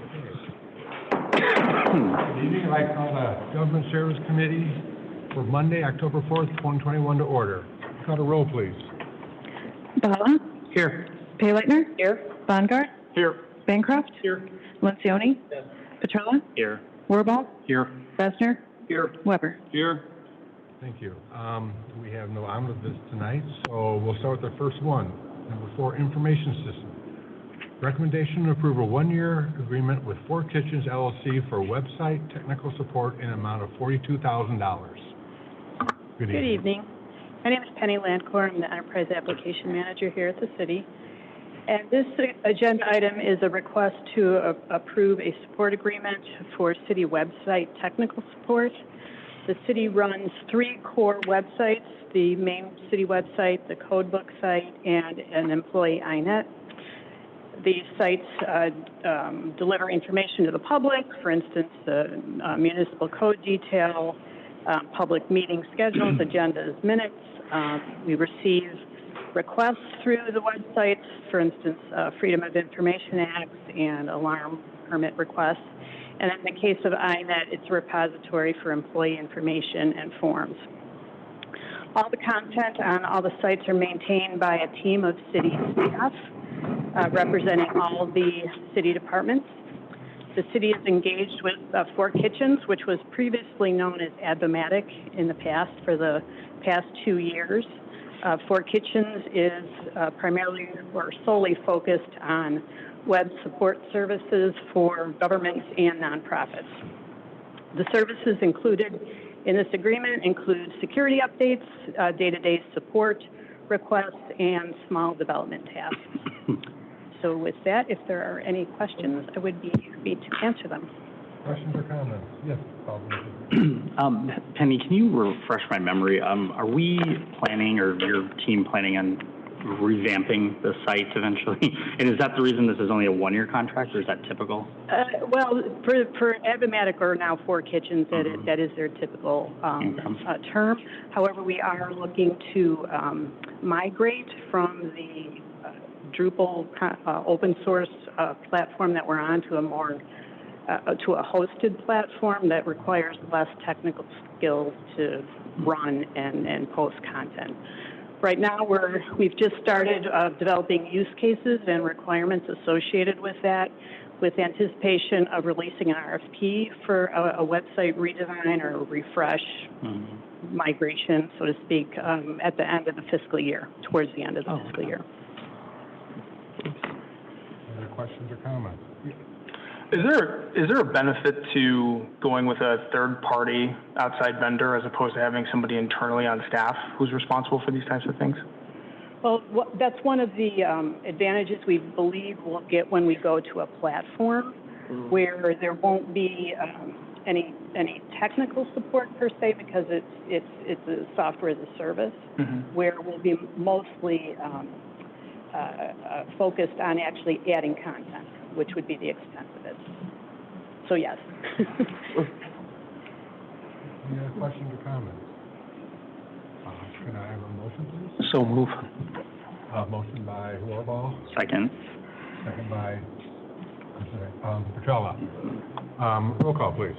Good evening. I'd like to call the Government Service Committee for Monday, October 4th, 2021 to order. Call the roll, please. Bala. Here. Payleitner. Here. Bongard. Here. Bancroft. Here. Lencioni. Yes. Petrella. Here. Wirball. Here. Besner. Here. Weber. Here. Thank you. We have no omnibus tonight, so we'll start with the first one. Number 4, Information System. Recommendation to approve a 1-year agreement with 4 Kitchens LLC for website technical support in an amount of $42,000. Good evening. My name is Penny Landcore. I'm the Enterprise Application Manager here at the city. And this agenda item is a request to approve a support agreement for city website technical support. The city runs 3 core websites, the main city website, the codebook site, and an employee INET. These sites deliver information to the public, for instance, the municipal code detail, public meeting schedules, agendas, minutes. We receive requests through the websites, for instance, Freedom of Information Acts and alarm permit requests. And in the case of INET, it's a repository for employee information and forms. All the content on all the sites are maintained by a team of city staff representing all the city departments. The city is engaged with 4 Kitchens, which was previously known as Advomatic in the past for the past 2 years. 4 Kitchens is primarily or solely focused on web support services for governments and nonprofits. The services included in this agreement include security updates, day-to-day support requests, and small development tasks. So with that, if there are any questions, I would be happy to answer them. Questions or comments? Yes, Bob. Penny, can you refresh my memory? Are we planning, or your team planning on revamping the site eventually? And is that the reason this is only a 1-year contract, or is that typical? Well, for Advomatic, or now 4 Kitchens, that is their typical term. However, we are looking to migrate from the Drupal open source platform that we're on to a more to a hosted platform that requires less technical skills to run and post content. Right now, we've just started developing use cases and requirements associated with that, with anticipation of releasing an RFP for a website redesign or refresh, migration, so to speak, at the end of the fiscal year, towards the end of the fiscal year. Other questions or comments? Is there a benefit to going with a third-party outside vendor as opposed to having somebody internally on staff who's responsible for these types of things? Well, that's one of the advantages we believe we'll get when we go to a platform where there won't be any technical support per se, because it's a software as a service, where we'll be mostly focused on actually adding content, which would be the extent of it. So yes. Any other questions or comments? Can I have a motion, please? So move. Motion by Wirball. Second. Second by Petrella. Roll call, please.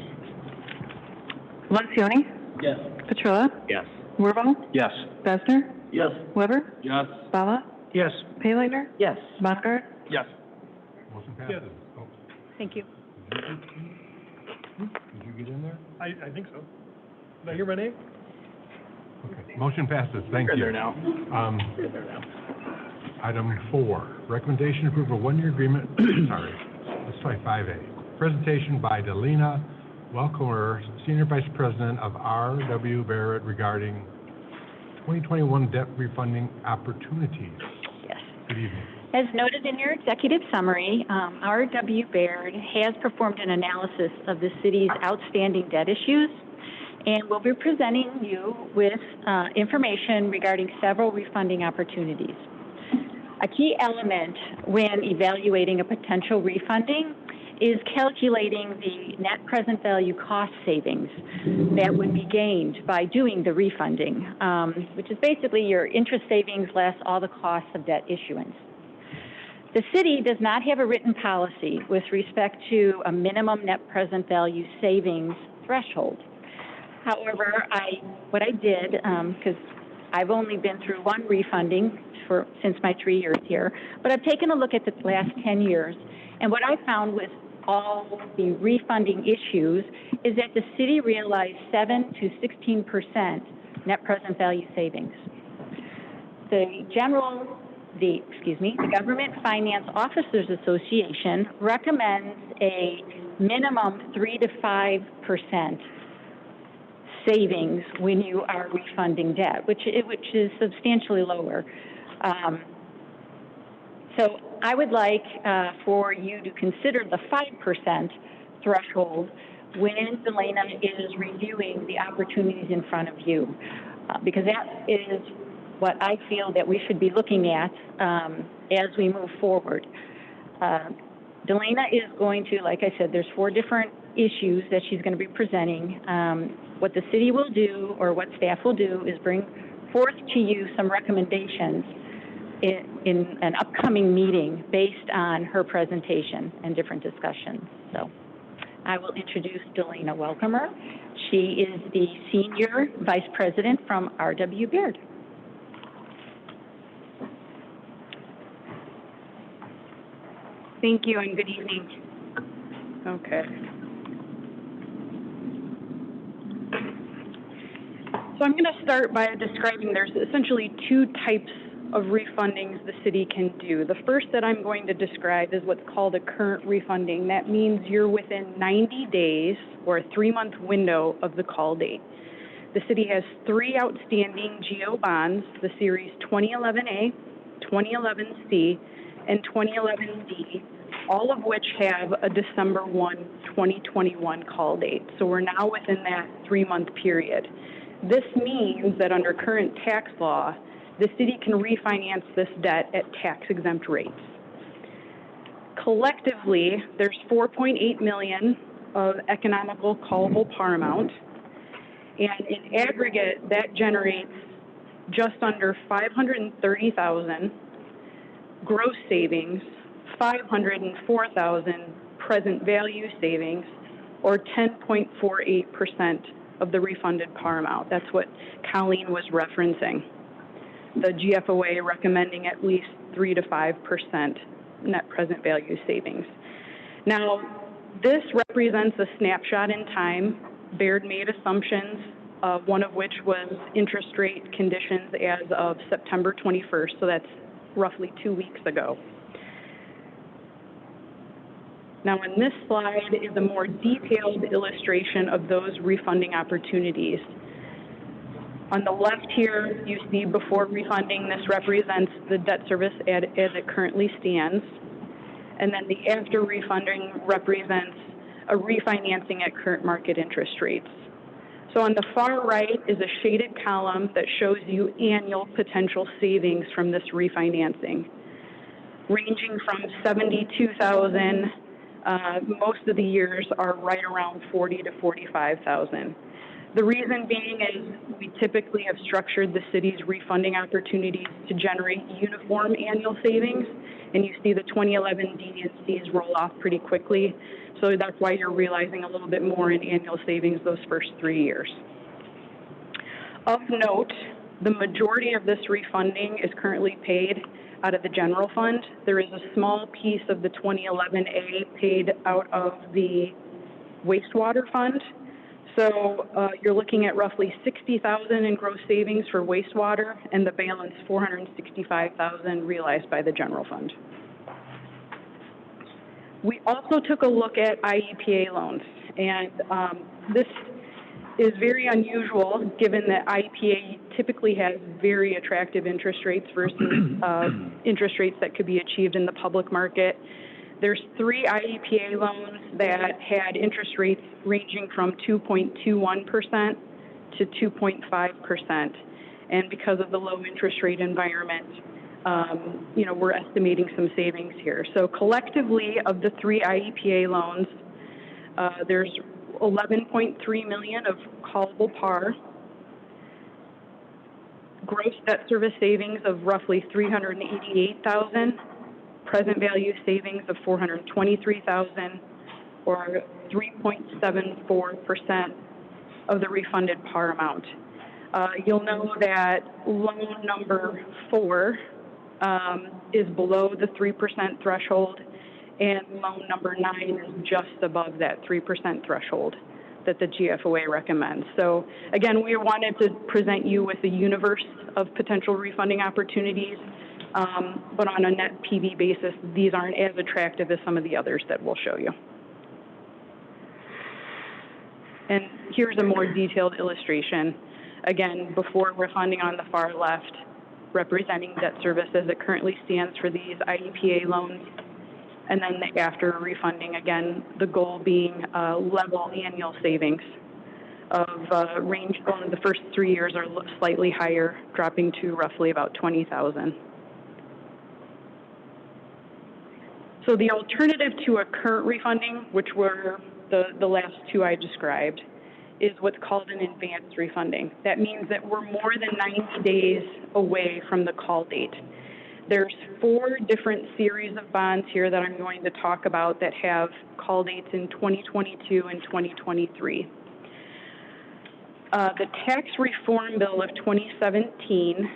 Lencioni. Yes. Petrella. Yes. Wirball. Yes. Besner. Yes. Weber. Yes. Bala. Yes. Payleitner. Yes. Bongard. Yes. Motion passes. Yes. Oh, Thank you. did you get in there? I think so. Did I hear my name? Okay. Motion passes. Thank you. You're there now. Item 4, recommendation to approve a 1-year agreement. Sorry, let's try 5A. Presentation by Delina Welcomer, Senior Vice President of R.W. Barrett, regarding 2021 debt refunding opportunities. Yes. Good evening. As noted in your executive summary, R.W. Baird has performed an analysis of the city's outstanding debt issues, and will be presenting you with information regarding several refunding opportunities. A key element when evaluating a potential refunding is calculating the net present value cost savings that would be gained by doing the refunding, which is basically your interest savings less all the costs of debt issuance. The city does not have a written policy with respect to a minimum net present value savings threshold. However, what I did, because I've only been through one refunding since my 3 years here, but I've taken a look at the last 10 years, and what I found with all the refunding issues is that the city realized 7 to 16% net present value savings. The Government Finance Officers Association recommends a minimum 3 to 5% savings when you are refunding debt, which is substantially lower. So I would like for you to consider the 5% threshold when Delana is reviewing the opportunities in front of you, because that is what I feel that we should be looking at as we move forward. Delana is going to, like I said, there's 4 different issues that she's going to be presenting. What the city will do, or what staff will do, is bring forth to you some recommendations in an upcoming meeting based on her presentation and different discussions. So I will introduce Delana, welcome her. She is the Senior Vice President from R.W. Baird. Thank you and good evening. Okay. So I'm going to start by describing there's essentially 2 types of refundings the city can do. The first that I'm going to describe is what's called a current refunding. That means you're within 90 days or a 3-month window of the call date. The city has 3 outstanding GO bonds, the series 2011A, 2011C, and 2011D, all of which have a December 1, 2021 call date. So we're now within that 3-month period. This means that under current tax law, the city can refinance this debt at tax-exempt rates. Collectively, there's $4.8 million of economical callable par amount, and in aggregate, that generates just under $530,000 gross savings, $504,000 present value savings, or 10.48% of the refunded par amount. That's what Colleen was referencing. The GFOA recommending at least 3 to 5% net present value savings. Now, this represents a snapshot in time. Baird made assumptions, one of which was interest rate conditions as of September 21st, so that's roughly 2 weeks ago. Now, in this slide is a more detailed illustration of those refunding opportunities. On the left here, you see before refunding, this represents the debt service as it currently stands. And then the after refunding represents a refinancing at current market interest rates. So on the far right is a shaded column that shows you annual potential savings from this refinancing, ranging from $72,000. Most of the years are right around $40,000 to $45,000. The reason being is we typically have structured the city's refunding opportunities to generate uniform annual savings, and you see the 2011 D and Cs roll off pretty quickly, so that's why you're realizing a little bit more in annual savings those first 3 years. Of note, the majority of this refunding is currently paid out of the general fund. There is a small piece of the 2011A paid out of the wastewater fund. So you're looking at roughly $60,000 in gross savings for wastewater, and the balance $465,000 realized by the general fund. We also took a look at IEPA loans, and this is very unusual given that IEPA typically has very attractive interest rates versus interest rates that could be achieved in the public market. There's 3 IEPA loans that had interest rates ranging from 2.21% to 2.5%. And because of the low interest rate environment, we're estimating some savings here. So collectively, of the 3 IEPA loans, there's $11.3 million of callable par, gross debt service savings of roughly $388,000, present value savings of $423,000, or 3.74% of the refunded par amount. You'll know that loan number 4 is below the 3% threshold, and loan number 9 is just above that 3% threshold that the GFOA recommends. So again, we wanted to present you with a universe of potential refunding opportunities, but on a net PV basis, these aren't as attractive as some of the others that we'll show you. And here's a more detailed illustration. Again, before refunding on the far left, representing debt service as it currently stands for these IEPA loans, and then the after refunding, again, the goal being level annual savings of range. Well, the first 3 years are slightly higher, dropping to roughly about $20,000. So the alternative to a current refunding, which were the last two I described, is what's called an advanced refunding. That means that we're more than 90 days away from the call date. There's 4 different series of bonds here that I'm going to talk about that have call dates in 2022 and 2023. The Tax Reform Bill of 2017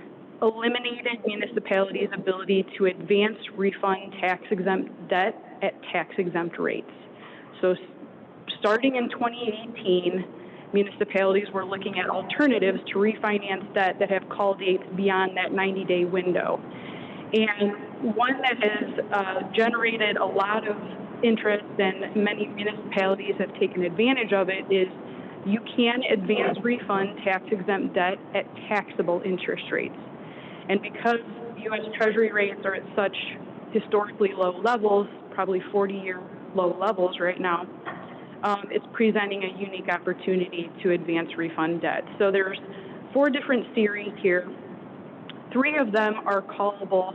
eliminated municipalities' ability to advance refund tax-exempt debt at tax-exempt rates. So starting in 2018, municipalities were looking at alternatives to refinance debt that have call dates beyond that 90-day window. And one that has generated a lot of interest and many municipalities have taken advantage of it is you can advance refund tax-exempt debt at taxable interest rates. And because U.S. Treasury rates are at such historically low levels, probably 40-year low levels right now, it's presenting a unique opportunity to advance refund debt. So there's 4 different series here. 3 of them are callable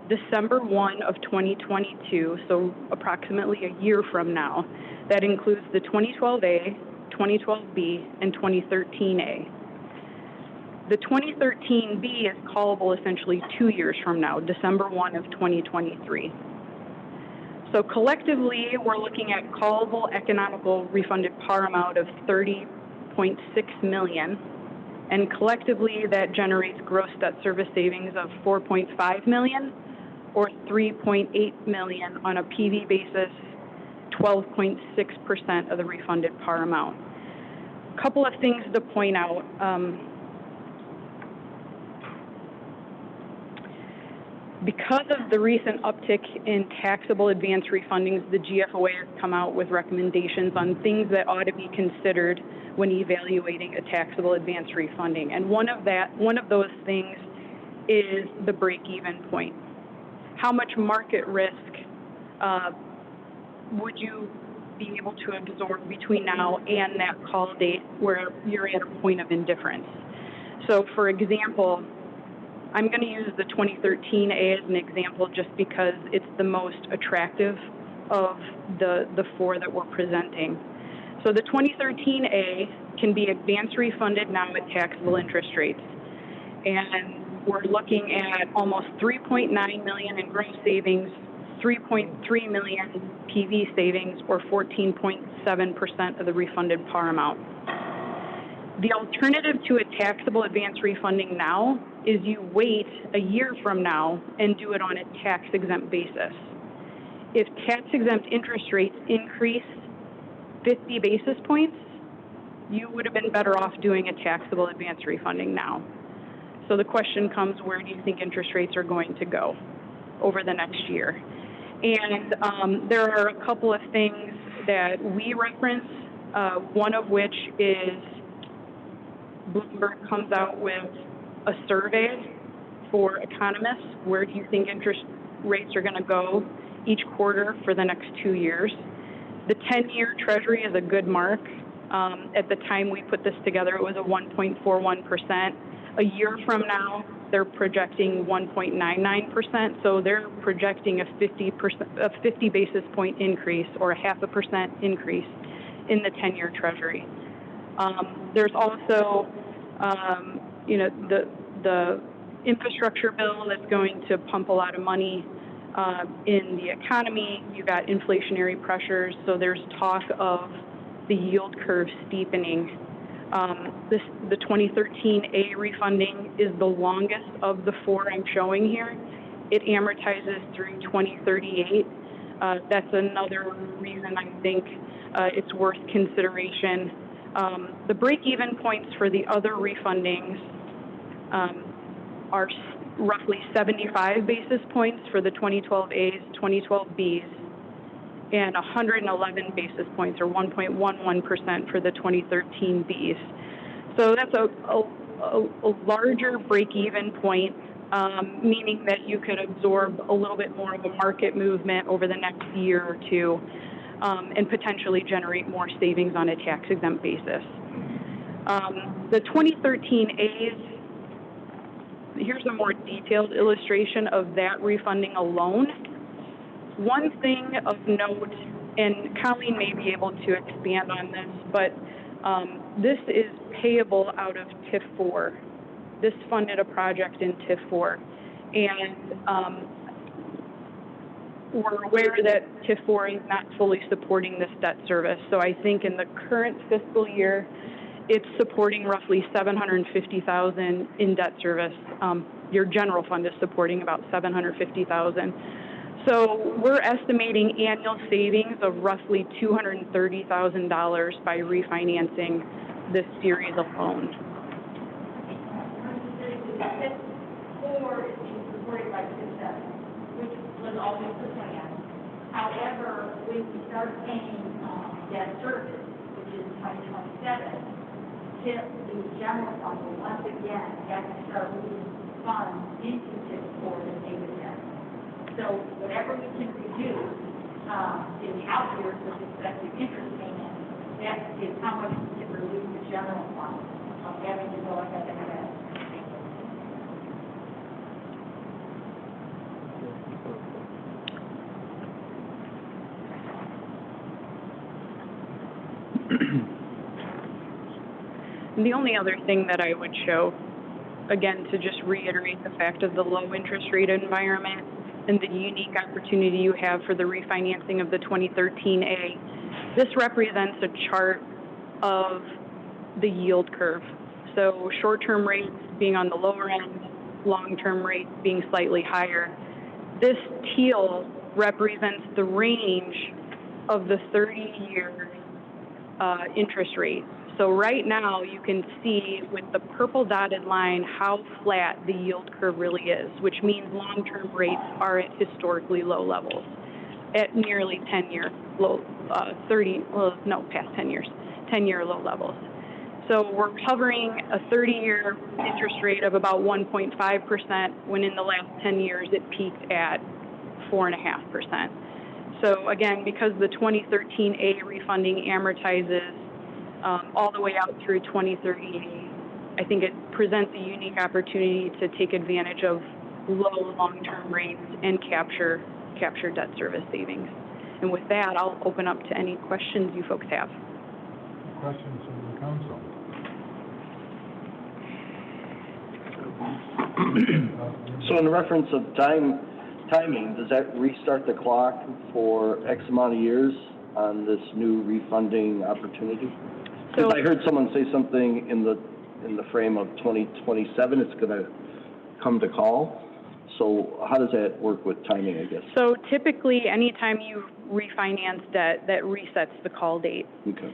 December 1 of 2022, so approximately a year from now. That includes the 2012A, 2012B, and 2013A. The 2013B is callable essentially 2 years from now, December 1 of 2023. So collectively, we're looking at callable economical refunded par amount of $30.6 million. And collectively, that generates gross debt service savings of $4.5 million, or $3.8 million on a PV basis, 12.6% of the refunded par amount. A couple of things to point out. Because of the recent uptick in taxable advance refundings, the GFOA has come out with recommendations on things that ought to be considered when evaluating a taxable advance refunding. And one of those things is the break-even point. How much market risk would you be able to absorb between now and that call date where you're at a point of indifference? So for example, I'm going to use the 2013A as an example just because it's the most attractive of the 4 that we're presenting. So the 2013A can be advance refunded now at taxable interest rates. And we're looking at almost $3.9 million in gross savings, $3.3 million PV savings, or 14.7% of the refunded par amount. The alternative to a taxable advance refunding now is you wait a year from now and do it on a tax-exempt basis. If tax-exempt interest rates increase 50 basis points, you would have been better off doing a taxable advance refunding now. So the question comes, where do you think interest rates are going to go over the next year? And there are a couple of things that we reference, one of which is Bloomberg comes out with a survey for economists. Where do you think interest rates are going to go each quarter for the next 2 years? The 10-year Treasury is a good mark. At the time we put this together, it was a 1.41%. A year from now, they're projecting 1.99%. So they're projecting a 50 basis point increase, or a 0.5% increase in the 10-year Treasury. There's also, the infrastructure bill that's going to pump a lot of money in the economy. You got inflationary pressures, so there's talk of the yield curve steepening. The 2013A refunding is the longest of the four I'm showing here. It amortizes through 2038. That's another reason I think it's worth consideration. The break-even points for the other refundings are roughly 75 basis points for the 2012As, 2012Bs, and 111 basis points, or 1.11% for the 2013Bs. So that's a larger break-even point, meaning that you could absorb a little bit more of a market movement over the next year or two, and potentially generate more savings on a tax-exempt basis. The 2013As, here's a more detailed illustration of that refunding alone. One thing of note, and Colleen may be able to expand on this, but this is payable out of TIF 4. This funded a project in TIF 4. And we're aware that TIF 4 is not fully supporting this debt service. So I think in the current fiscal year, it's supporting roughly $750,000 in debt service. Your general fund is supporting about $750,000. So we're estimating annual savings of roughly $230,000 by refinancing this series of loans. TIF 4 is being supported by TIF 7, which was always the plan. However, when we start paying debt service, which is 2027, TIF, the general fund will once again have to start moving funds into TIF 4 to pay the debt. So whatever we can reduce in the out years with respect to interest payments, that is how much we can reduce the general fund of having to go ahead and have. And the only other thing that I would show, again, to just reiterate the fact of the low interest rate environment and the unique opportunity you have for the refinancing of the 2013A, this represents a chart of the yield curve. So short-term rates being on the lower end, long-term rates being slightly higher. This teal represents the range of the 30-year interest rate. So right now you can see with the purple dotted line how flat the yield curve really is, which means long-term rates are at historically low levels, at nearly 10-year low, past 10 years, 10-year low levels. So we're hovering a 30-year interest rate of about 1.5%, when in the last 10 years it peaked at 4.5%. So again, because the 2013A refunding amortizes all the way out through 2038, I think it presents a unique opportunity to take advantage of low long-term rates and capture debt service savings. And with that, I'll open up to any questions you folks have. Questions from the council? So in reference of timing, does that restart the clock for X amount of years on this new refunding opportunity? Because I heard someone say something in the frame of 2027, it's going to come to call. So how does that work with timing, I guess? So typically, anytime you refinance debt, that resets the call date. Okay.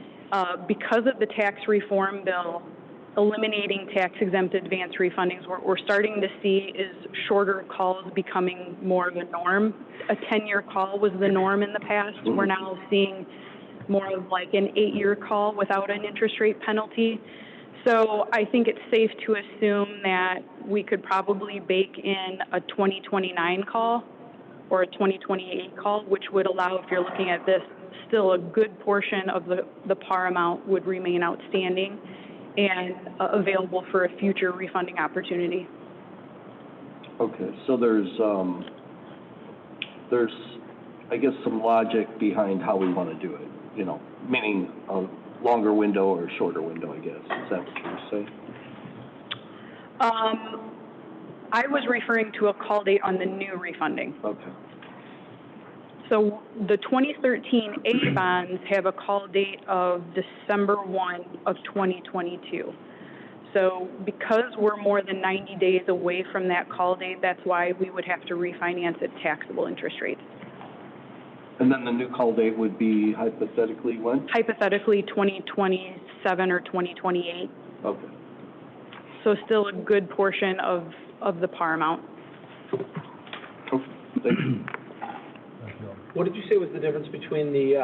Because of the tax reform bill eliminating tax-exempt advance refundings, what we're starting to see is shorter calls becoming more of a norm. A 10-year call was the norm in the past. Mm-hmm. We're now seeing more of like an 8-year call without an interest rate penalty. So I think it's safe to assume that we could probably bake in a 2029 call or a 2028 call, which would allow, if you're looking at this, still a good portion of the par amount would remain outstanding and available for a future refunding opportunity. Okay, so there's I guess some logic behind how we want to do it, you know, meaning a longer window or a shorter window, I guess. Is that what you're saying? I was referring to a call date on the new refunding. Okay. So the 2013 A bonds have a call date of December 1 of 2022. So because we're more than 90 days away from that call date, that's why we would have to refinance at taxable interest rates. And then the new call date would be hypothetically when? Hypothetically, 2027 or 2028. Okay. So still a good portion of the par amount. Okay, thank you. Thank you. What did you say was the difference between the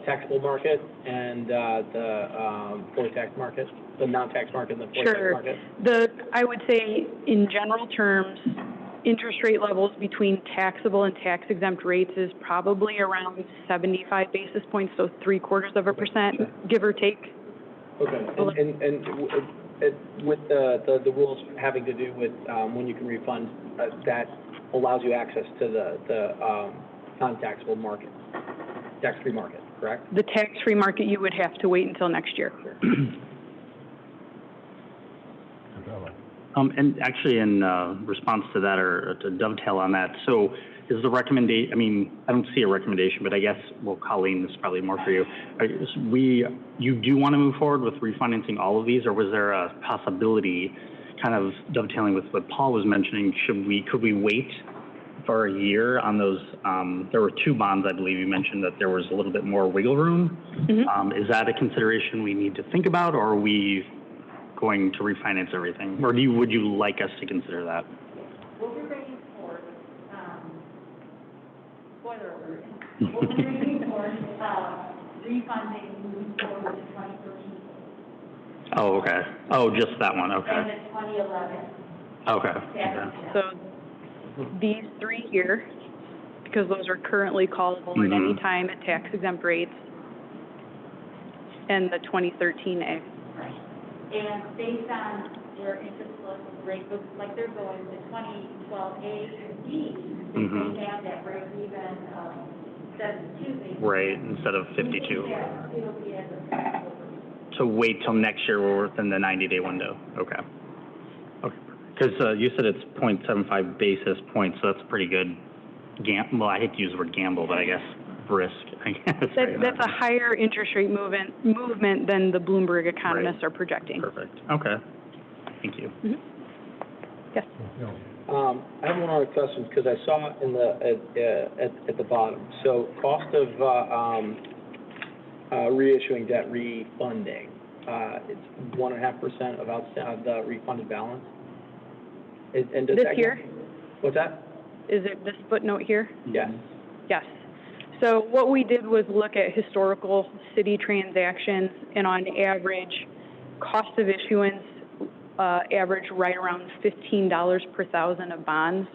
taxable market and the for-tax market, the non-tax market and the for-tax Sure. market? I would say in general terms, interest rate levels between taxable and tax-exempt rates is probably around 75 basis points, so 0.75%, give or take. Okay, and with the rules having to do with when you can refund, that allows you access to the non-taxable market, tax-free market, correct? The tax-free market, you would have to wait until next year. And actually, in response to that, or to dovetail on that, so is the recommendation, I mean, I don't see a recommendation, but I guess, well, Colleen, this is probably more for you. You do want to move forward with refinancing all of these, or was there a possibility, kind of dovetailing with what Paul was mentioning, could we wait for a year on those? There were 2 bonds, I believe you mentioned that there was a little bit more wiggle room. Mm-hmm. Is that a consideration we need to think about, or are we going to refinance everything? Or would you like us to consider that? What we're waiting for, spoiler alert, what we're waiting for, refunding moving forward to 2013. Oh, okay. Oh, just that one, okay. And the 2011. Okay. So these 3 here, because those are currently callable at any time at tax-exempt rates, and the 2013A. And based on their interest rate, like they're going to 2012A and D, they have that break even 72. Right, instead of 52. Yeah, it'll be at the. So wait till next year, we're within the 90-day window. Okay. Okay. Because you said it's 0.75 basis points, so that's pretty good. Well, I hate to use the word gamble, but I guess risk. I guess. That's a higher interest rate movement than the Bloomberg economists are projecting. Perfect. Okay. Thank you. Mm-hmm. Yes. I have one other question, because I saw in at the bottom. So cost of reissuing debt refunding, it's 1.5% of the refunded balance. And does This that here? What's that? Is it this footnote here? Yes. Yes. So what we did was look at historical city transactions, and on average, cost of issuance average right around $15 per thousand of bonds.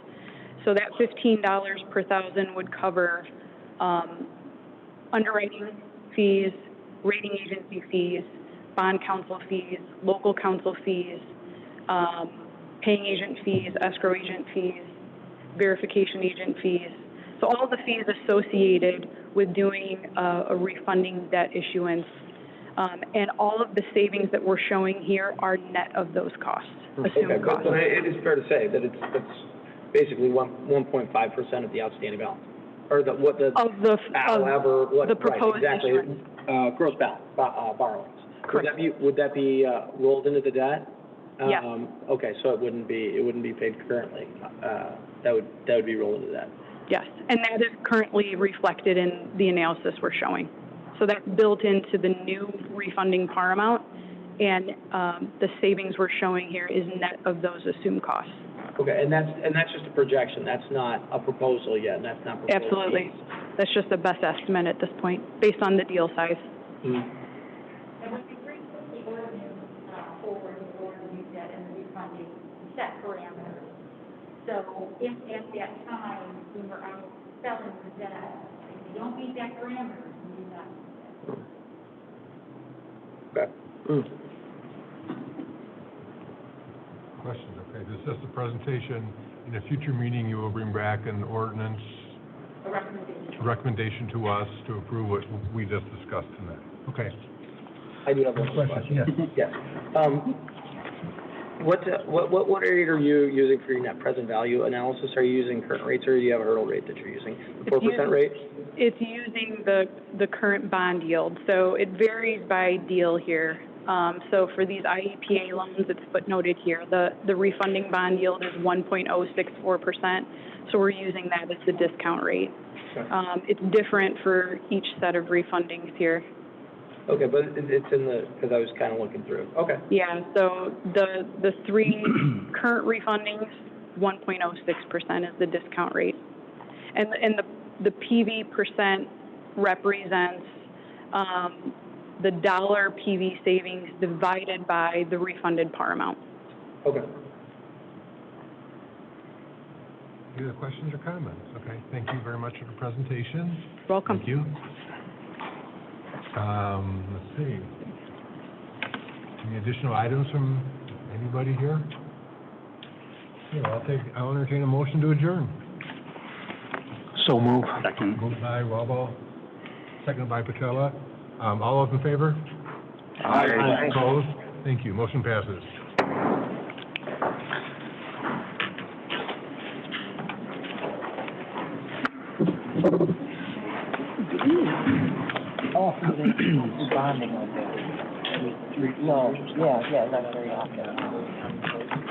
So that $15 per thousand would cover underwriting fees, rating agency fees, bond counsel fees, local counsel fees, paying agent fees, escrow agent fees, verification agent fees. So all the fees associated with doing a refunding debt issuance, and all of the savings that we're showing here are net of those costs, assumed costs. But it is fair to say that it's basically 1.5% of the outstanding balance, or the proposed exactly, issuance. Gross balance, borrowings. Correct. Would that be rolled into the debt? Yes. Okay, so it wouldn't be paid currently. That would be rolled into that. Yes, and that is currently reflected in the analysis we're showing. So that's built into the new refunding par amount, and the savings we're showing here is net of those assumed costs. Okay, and that's just a projection. That's not a proposal yet, and that's not proposed. Absolutely. That's just the best estimate at this point, based on the deal size. Mm-hmm. And when we bring the ordinance forward, the board of new debt and the refunding set parameters. So if at that time, when we're out selling the debt, if you don't meet that parameter, you do not. Okay. Questions? Okay, this is just a presentation. In a future meeting, you will bring back an ordinance, A recommendation. recommendation to us to approve what we just discussed tonight. Okay. I do have one question. Yes. Yes. What area are you using for your net present value analysis? Are you using current rates, or do you have a hurdle rate that you're using? The 4% rate? It's using the current bond yield, so it varies by deal here. So for these IEPA loans, it's footnoted here, the refunding bond yield is 1.064%, so we're using that as the discount rate. It's different for each set of refundings here. Okay, but it's in the, because I was kind of looking through. Okay. Yeah, so the three current refundings, 1.06% is the discount rate. And the PV percent represents the dollar PV savings divided by the refunded par amount. Okay. Any other questions or comments? Okay, thank you very much for the presentation. Welcome. Thank you. Let's see. Any additional items from anybody here? Yeah, I'll entertain a motion to adjourn. So move. Second. Moved by Wabble, seconded by Patella. All those in favor? Aye. Opposed? Thank you. Motion passes. Oh, bonding like that. No, yeah, not very often.